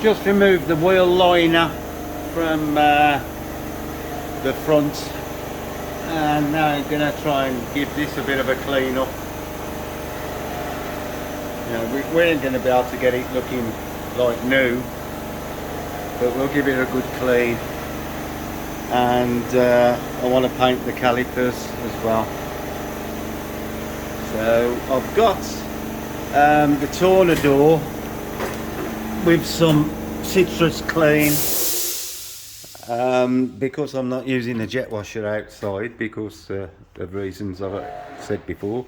just removed the wheel liner from the front, and now I'm going to try and give this a bit of a clean up. You know, we ain't going to be able to get it looking like new, but we'll give it a good clean. And I want to paint the calipers as well. So I've got the tornado with some citrus clean, because I'm not using the jet washer outside because of reasons I've said before.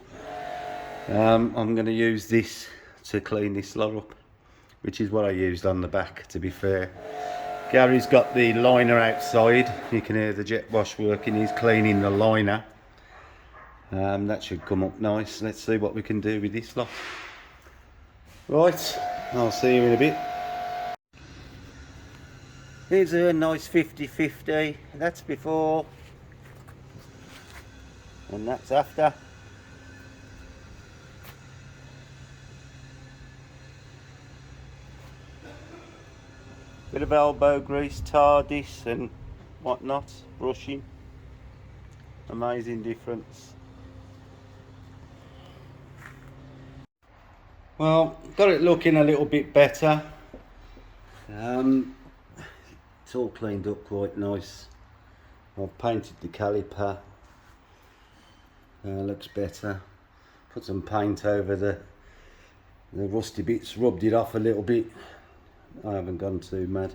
I'm going to use this to clean this lot up, which is what I used on the back, to be fair. Gary's got the liner outside. You can hear the jet wash working. He's cleaning the liner. That should come up nice. Let's see what we can do with this lot. Right, I'll see you in a bit. Here's a nice 50-50. That's before and that's after. Bit of elbow grease, TARDIS and whatnot, brushing. Amazing difference. Well, got it looking a little bit better. It's all cleaned up quite nice. I've painted the caliper. Looks better. Put some paint over the rusty bits, rubbed it off a little bit. I haven't gone too mad.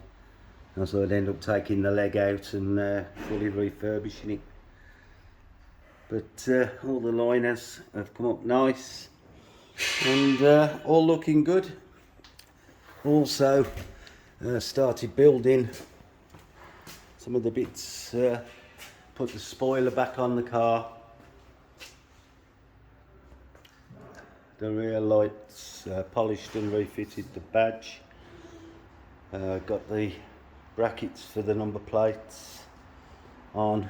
So I'd end up taking the leg out and fully refurbishing it. But all the liners have come up nice and all looking good. Also started building some of the bits, put the spoiler back on the car. The rear lights polished and refitted the badge. Got the brackets for the number plates on.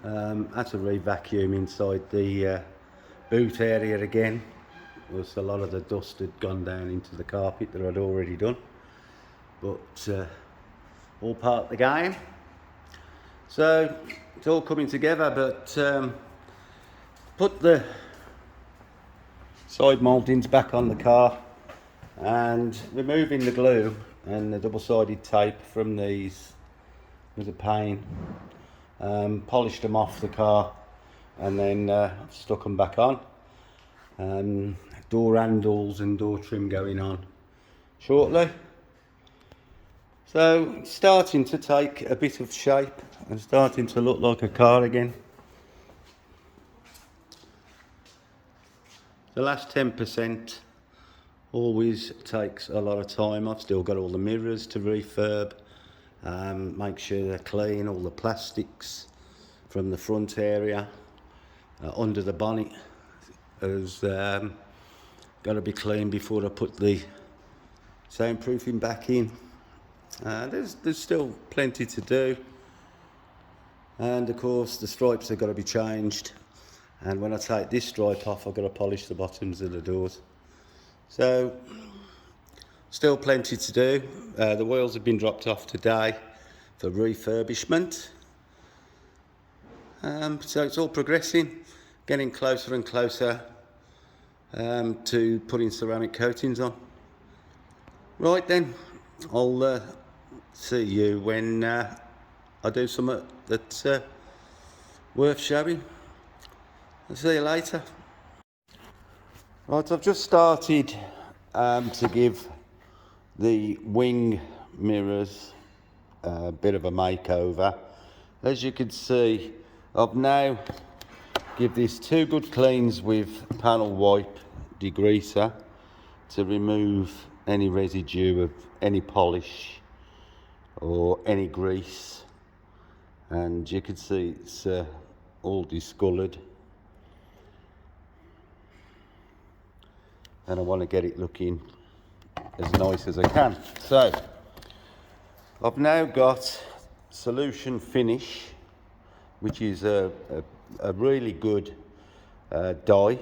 Had to re-vacuum inside the boot area again, because a lot of the dust had gone down into the carpet that I'd already done. But all part of the game. So it's all coming together, but put the side mountings back on the car and removing the glue and the double-sided tape from these was a pain. Polished them off the car and then stuck them back on. Door handles and door trim going on shortly. So it's starting to take a bit of shape and starting to look like a car again. The last 10% always takes a lot of time. I've still got all the mirrors to refurb, make sure they're clean, all the plastics from the front area under the bonnet has got to be clean before I put the soundproofing back in. There's still plenty to do, and of course the stripes have got to be changed, and when I take this stripe off I've got to polish the bottoms of the doors. So still plenty to do. The wheels have been dropped off today for refurbishment. So it's all progressing, getting closer and closer to putting ceramic coatings on. Right then, I'll see you when I do something that's worth showing. I'll see you later. Right, I've just started to give the wing mirrors a bit of a makeover. As you can see, I've now give this 2 good cleans with panel wipe degreaser to remove any residue of any polish or any grease, and you can see it's all discoloured, and I want to get it looking as nice as I can. So I've now got Solution Finish, which is a really good dye,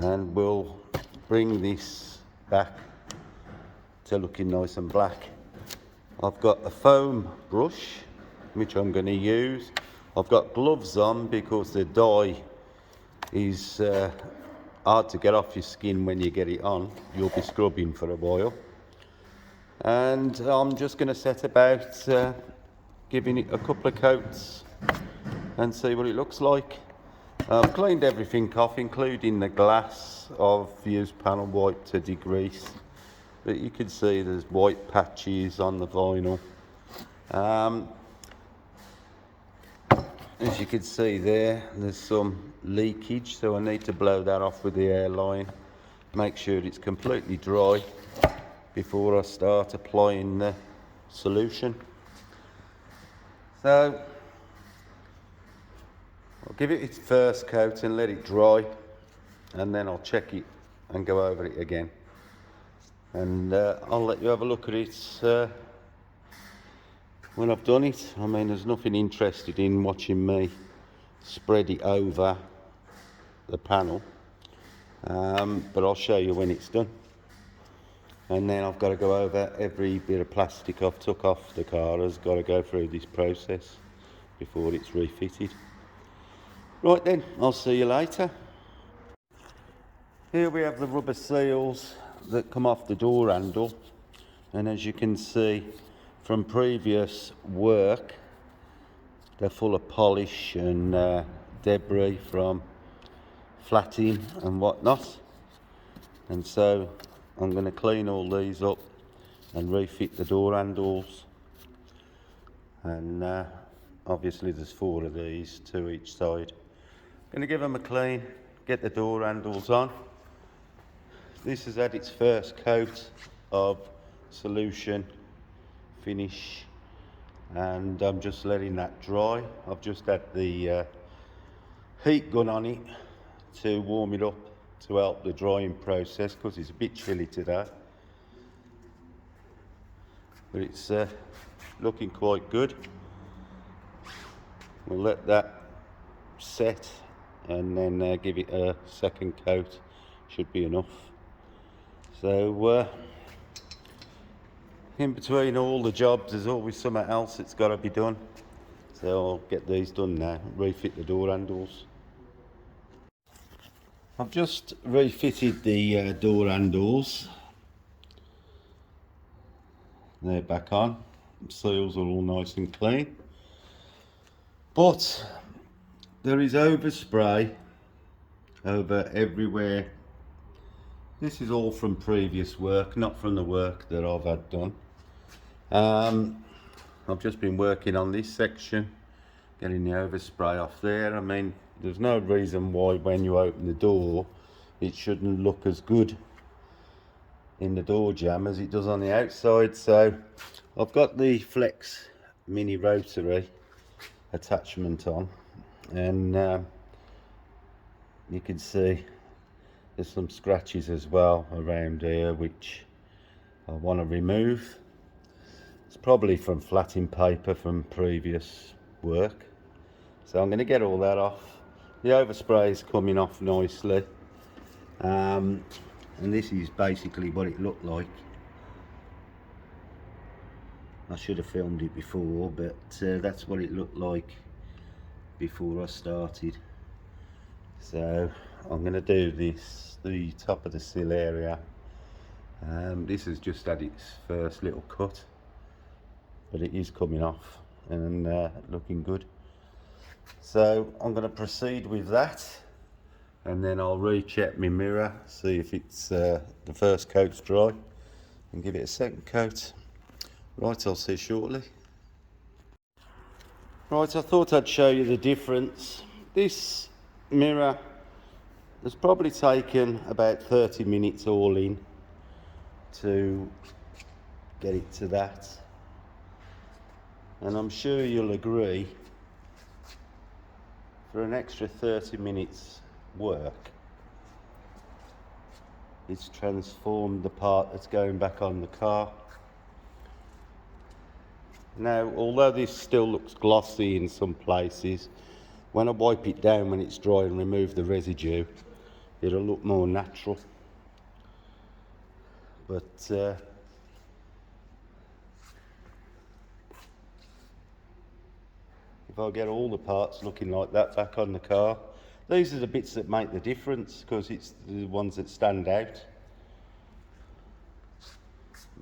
and we'll bring this back to looking nice and black. I've got a foam brush which I'm going to use. I've got gloves on because the dye is hard to get off your skin when you get it on. You'll be scrubbing for a while. And I'm just going to set about giving it a couple of coats and see what it looks like. I've cleaned everything off, including the glass. I've used panel wipe to degrease, but you can see there's white patches on the vinyl. As you can see there's some leakage, so I need to blow that off with the airline. Make sure it's completely dry before I start applying the solution. So I'll give it its first coat and let it dry, and then I'll check it and go over it again. And I'll let you have a look at it when I've done it. I mean, there's nothing interested in watching me spread it over the panel, but I'll show you when it's done. And then I've got to go over every bit of plastic I've took off the car. Has got to go through this process before it's refitted. Right then, I'll see you later. Here we have the rubber seals that come off the door handle, and as you can see from previous work, they're full of polish and debris from flatting and whatnot. And so I'm going to clean all these up and refit the door handles. And obviously there's 4 of these, 2 each side. Going to give them a clean, get the door handles on. This has had its first coat of solution finish, and I'm just letting that dry. I've just had the heat gun on it to warm it up to help the drying process, because it's a bit chilly today, but it's looking quite good. We'll let that set and then give it a second coat. Should be enough. So in between all the jobs there's always something else that's got to be done, so I'll get these done now, refit the door handles. I've just refitted the door handles. They're back on, the seals are all nice and clean, but there is overspray over everywhere. This is all from previous work, not from the work that I've had done. I've just been working on this section, getting the overspray off there. I mean, there's no reason why when you open the door it shouldn't look as good in the door jamb as it does on the outside. So I've got the Flex mini rotary attachment on, and you can see there's some scratches as well around here which I want to remove. It's probably from flatting paper from previous work, so I'm going to get all that off. The overspray is coming off nicely, and this is basically what it looked like. I should have filmed it before, but that's what it looked like before I started. So I'm going to do this, the top of the sill area. This has just had its first little cut, but it is coming off and looking good. So I'm going to proceed with that, and then I'll recheck my mirror, see if it's the first coat's dry, and give it a second coat. Right, I'll see you shortly. Right, I thought I'd show you the difference. This mirror has probably taken about 30 minutes all in to get it to that, and I'm sure you'll agree, for an extra 30 minutes work it's transformed the part that's going back on the car. Now, although this still looks glossy in some places, when I wipe it down when it's dry and remove the residue, it'll look more natural. But if I get all the parts looking like that back on the car. These are the bits that make the difference, because it's the ones that stand out.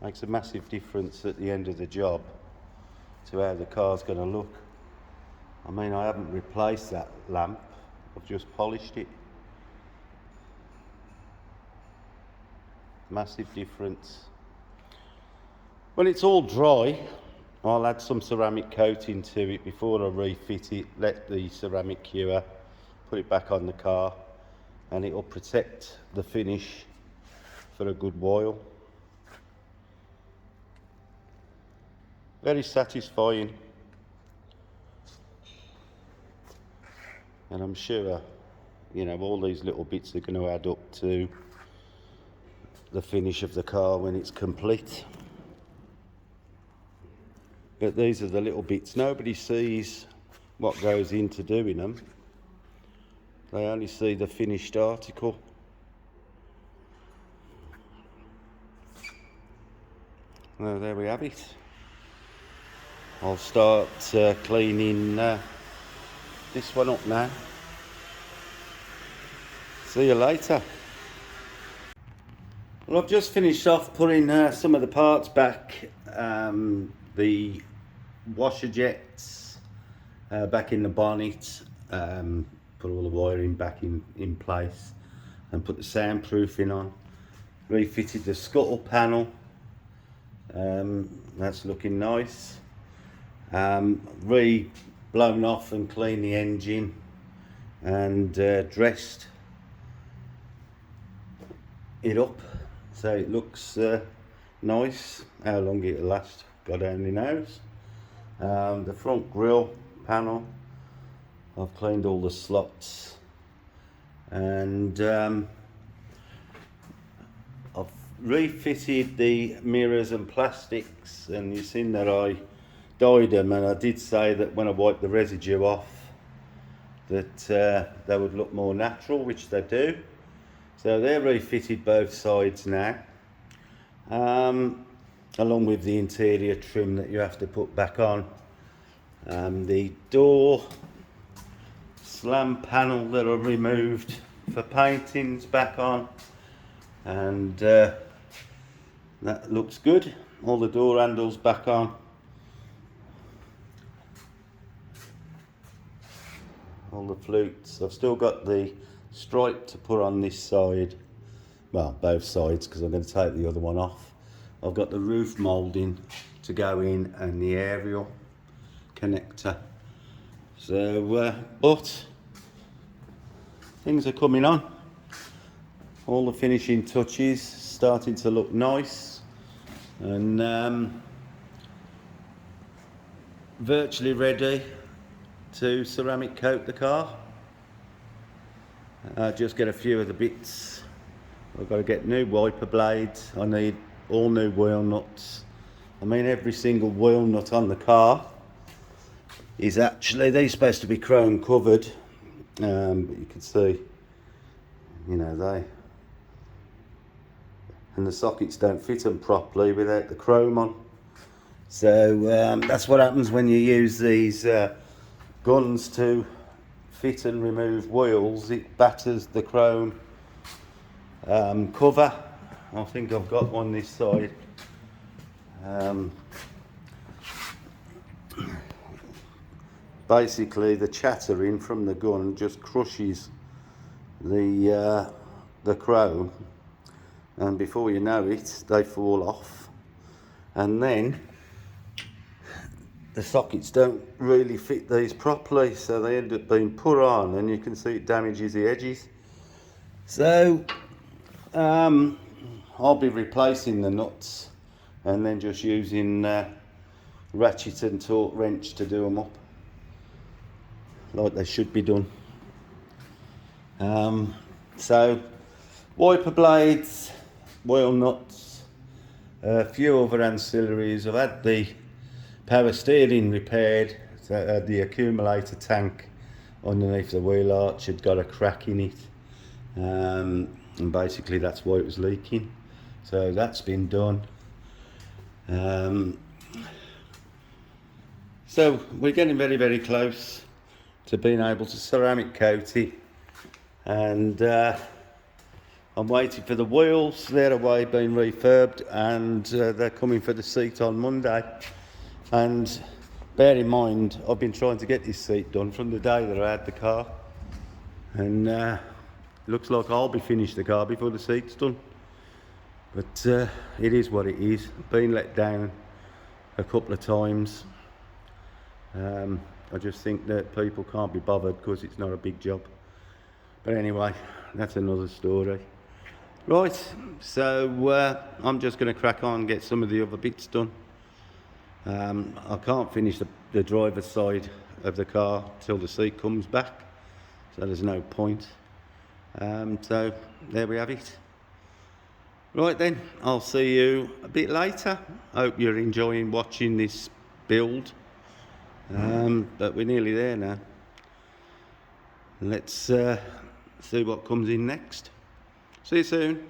Makes a massive difference at the end of the job to how the car's going to look. I mean, I haven't replaced that lamp, I've just polished it. Massive difference. When it's all dry, I'll add some ceramic coating to it before I refit it, let the ceramic cure, put it back on the car, and it'll protect the finish for a good while. Very satisfying. And I'm sure, you know, all these little bits are going to add up to the finish of the car when it's complete. But these are the little bits. Nobody sees what goes into doing them. They only see the finished article. Well, there we have it. I'll start cleaning this one up now. See you later. Well, I've just finished off putting some of the parts back. The washer jets back in the bonnet, put all the wiring back in place, and put the soundproofing on. Refitted the scuttle panel, that's looking nice. Blown off and cleaned the engine, and dressed it up so it looks nice. How long it'll last, God only knows. The front grille panel, I've cleaned all the slots, and I've refitted the mirrors and plastics, and you've seen that I dyed them, and I did say that when I wipe the residue off that they would look more natural, which they do. So they're refitted both sides now, along with the interior trim that you have to put back on. The door slam panel that I removed for painting's back on, and that looks good. All the door handles back on. All the flutes. I've still got the stripe to put on this side, well, both sides, because I'm going to take the other one off. I've got the roof moulding to go in, and the aerial connector. So but things are coming on. All the finishing touches starting to look nice, and virtually ready to ceramic coat the car. Just get a few of the bits. I've got to get new wiper blades. I need all new wheel nuts. I mean, every single wheel nut on the car is actually, they're supposed to be chrome covered, but you can see, you know, and the sockets don't fit them properly without the chrome on. So that's what happens when you use these guns to fit and remove wheels. It batters the chrome cover. I think I've got one this side. Basically, the chattering from the gun just crushes the chrome, and before you know it, they fall off, and then the sockets don't really fit these properly, so they end up being put on, and you can see it damages the edges. So I'll be replacing the nuts and then just using ratchet and torque wrench to do them up like they should be done. So wiper blades, wheel nuts, a few other ancillaries. I've had the power steering repaired, so the accumulator tank underneath the wheel arch had got a crack in it, and basically that's why it was leaking, so that's been done. So we're getting very, very close to being able to ceramic coat it, and I'm waiting for the wheels. They're away being refurbed, and they're coming for the seat on Monday. And bear in mind, I've been trying to get this seat done from the day that I had the car, and looks like I'll be finished the car before the seat's done. But it is what it is. Been let down a couple of times. I just think that people can't be bothered because it's not a big job. But anyway, that's another story. Right, so I'm just going to crack on and get some of the other bits done. I can't finish the driver's side of the car till the seat comes back, so there's no point. So there we have it. Right then, I'll see you a bit later. Hope you're enjoying watching this build. But we're nearly there now. Let's see what comes in next. See you soon.